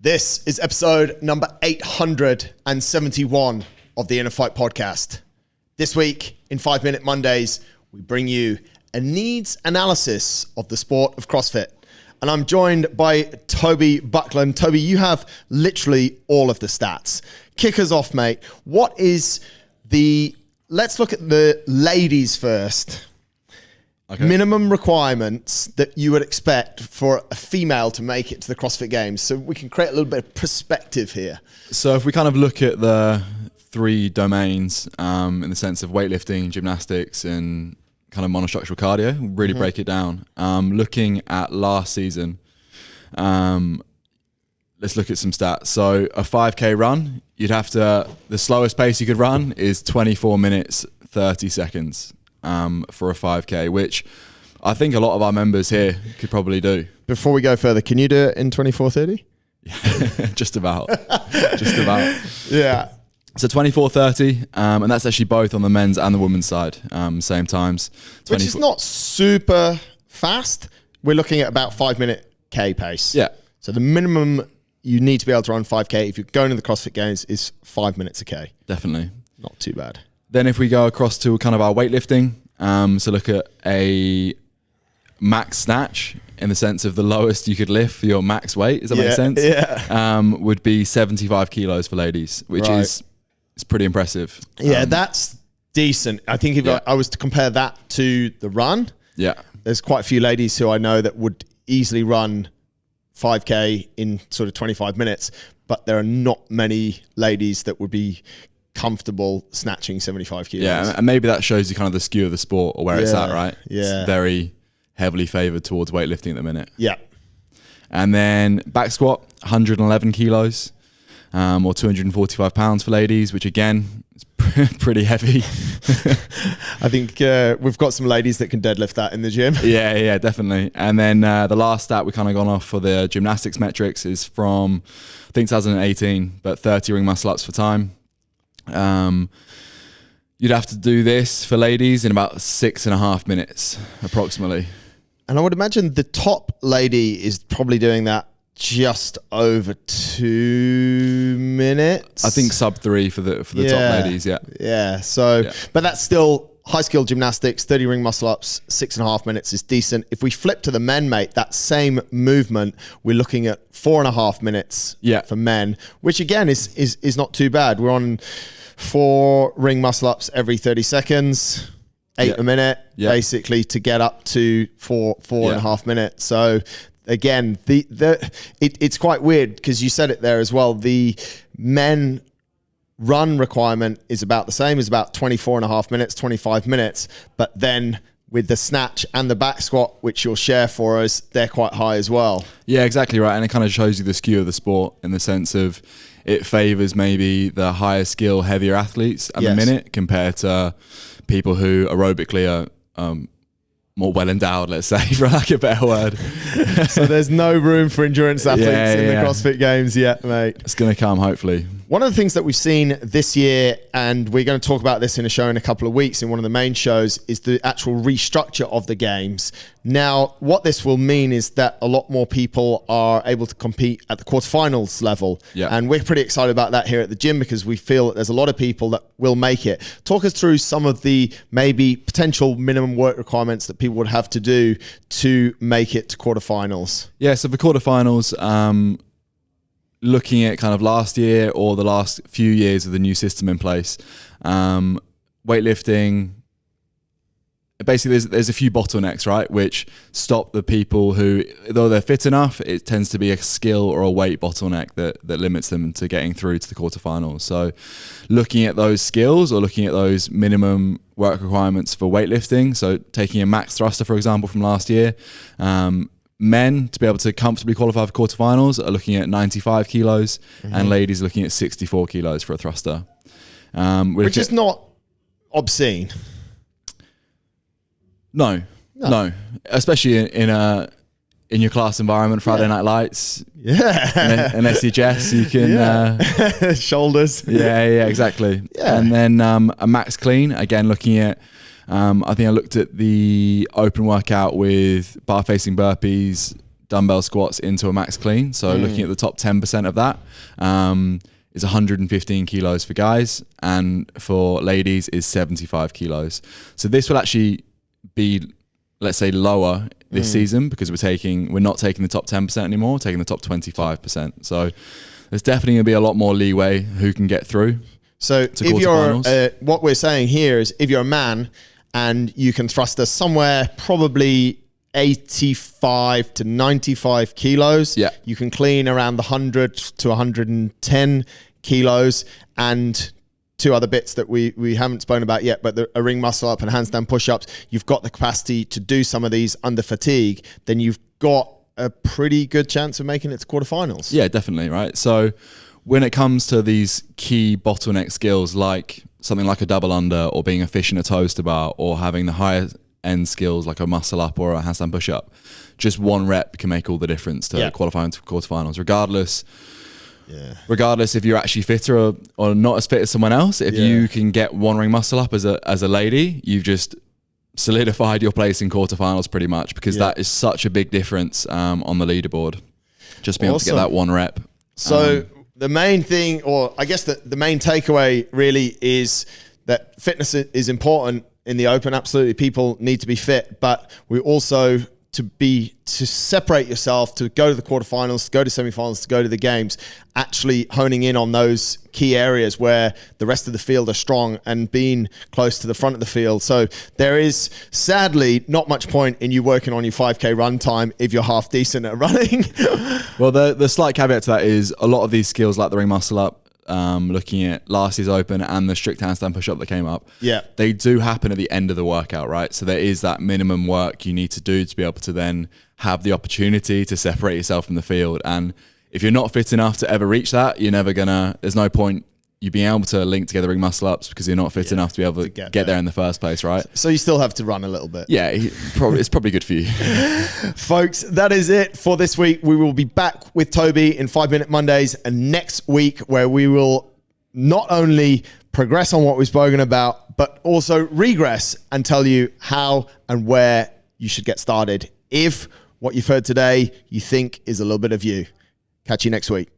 This is episode number 871 of the Inner Fight podcast. This week, in 5 Minute Mondays, we bring you a needs analysis of the sport of CrossFit. And I'm joined by Toby Buckland. Toby, you have literally all of the stats. Kick us off, mate. Let's look at the ladies first. Okay. Minimum requirements that you would expect for a female to make it to the CrossFit Games, so we can create a little bit of perspective here. So if we kind of look at the three domains in the sense of weightlifting, gymnastics, and kind of monostructural cardio, really break it down. Looking at last season, let's look at some stats. So a 5K run, the slowest pace you could run is 24 minutes, 30 seconds. For a 5K, which I think a lot of our members here could probably do. Before we go further, can you do it in 24:30? Yeah, just about. Yeah. So 24:30, and that's actually both on the men's and the women's side, same times. Which is not super fast. We're looking at about 5 minute K pace. Yeah. So the minimum you need to be able to run 5K if you're going to the CrossFit Games is 5 minutes a K. Definitely. Not too bad. Then if we go across to kind of our weightlifting, so look at a max snatch in the sense of the lowest you could lift for your max weight. Does that make sense? Yeah. Would be 75 kilos for ladies, which is pretty impressive. Yeah, that's decent. I think if I was to compare that to the run, there's quite a few ladies who I know that would easily run 5K in sort of 25 minutes, but there are not many ladies that would be comfortable snatching 75 kilos. Yeah, and maybe that shows you kind of the skew of the sport or where it's at, right? Yeah. It's very heavily favored towards weightlifting at the minute. Yeah. And then back squat, 111 kilos, or 245 pounds for ladies, which again is pretty heavy. I think we've got some ladies that can deadlift that in the gym. Yeah, definitely. And then the last stat we kind of gone off for the gymnastics metrics is from, I think 2018, but 30 ring muscle ups for time. You'd have to do this for ladies in about 6.5 minutes approximately. And I would imagine the top lady is probably doing that just over 2 minutes. I think sub 3 for the top ladies. Yeah. So, but that's still high skill gymnastics, 30 ring muscle ups, 6.5 minutes is decent. If we flip to the men, mate, that same movement, we're looking at 4.5 minutes for men, which again is not too bad. We're on 4 ring muscle ups every 30 seconds, 8 a minute, basically to get up to 4.5 minutes. So again, it's quite weird because you said it there as well. The men run requirement is about the same, is about 24.5 minutes, 25 minutes, but then with the snatch and the back squat, which you'll share for us, they're quite high as well. Yeah, exactly right. And it kind of shows you the skew of the sport in the sense of it favors maybe the higher skill, heavier athletes at the minute compared to people who aerobically are more well endowed, let's say, for lack of a better word. So there's no room for endurance athletes in the CrossFit Games yet, mate. It's going to come, hopefully. One of the things that we've seen this year, and we're going to talk about this in a show in a couple of weeks in one of the main shows, is the actual restructure of the games. Now, what this will mean is that a lot more people are able to compete at the quarterfinals level. Yeah. And we're pretty excited about that here at the gym because we feel that there's a lot of people that will make it. Talk us through some of the maybe potential minimum work requirements that people would have to do to make it to quarterfinals. Yeah, so for quarterfinals, looking at kind of last year or the last few years of the new system in place, weightlifting, basically there's a few bottlenecks, right, which stop the people who, though they're fit enough, it tends to be a skill or a weight bottleneck that limits them to getting through to the quarterfinals. So looking at those skills or looking at those minimum work requirements for weightlifting, so taking a max thruster, for example, from last year, men, to be able to comfortably qualify for quarterfinals, are looking at 95 kilos, and ladies are looking at 64 kilos for a thruster. Which is not obscene. No. Especially in your class environment, Friday Night Lights. Yeah. An SHS, you can... shoulders. Yeah, exactly. Yeah. And then a max clean, again, looking at... I think I looked at the open workout with bar facing burpees, dumbbell squats into a max clean. So looking at the top 10% of that is 115 kilos for guys, and for ladies is 75 kilos. So this will actually be, let's say, lower this season because we're not taking the top 10% anymore, we're taking the top 25%. So there's definitely going to be a lot more leeway who can get through. So if you're, what we're saying here is if you're a man and you can thrust us somewhere probably 85 to 95 kilos, you can clean around the 100 to 110 kilos, and two other bits that we haven't spoken about yet, but a ring muscle up and handstand push-ups, you've got the capacity to do some of these under fatigue, then you've got a pretty good chance of making it to quarterfinals. Yeah, definitely, right? So when it comes to these key bottleneck skills, like something like a double under, or being a fish in a toaster bar, or having the higher end skills like a muscle up or a handstand push up, just one rep can make all the difference to qualifying to quarterfinals, regardless if you're actually fitter or not as fit as someone else. If you can get one ring muscle up as a lady, you've just solidified your place in quarterfinals pretty much, because that is such a big difference on the leaderboard, just being able to get that one rep. So the main thing, or I guess the main takeaway really, is that fitness is important in the open. Absolutely, people need to be fit, but we also to separate yourself, to go to the quarterfinals, to go to semifinals, to go to the games, actually honing in on those key areas where the rest of the field are strong and being close to the front of the field. So there is sadly not much point in you working on your 5K run time if you're half decent at running. Well, the slight caveat to that is a lot of these skills, like the ring muscle up, looking at last year's open and the strict handstand push-up that came up, they do happen at the end of the workout, right? So there is that minimum work you need to do to be able to then have the opportunity to separate yourself from the field. And if you're not fit enough to ever reach that, you're never gonna, there's no point you being able to link together ring muscle ups because you're not fit enough to be able to get there in the first place, right? So you still have to run a little bit. Yeah, it's probably good for you. Folks, that is it for this week. We will be back with Toby in 5 Minute Mondays and next week, where we will not only progress on what we've spoken about, but also regress and tell you how and where you should get started if what you've heard today you think is a little bit of you. Catch you next week.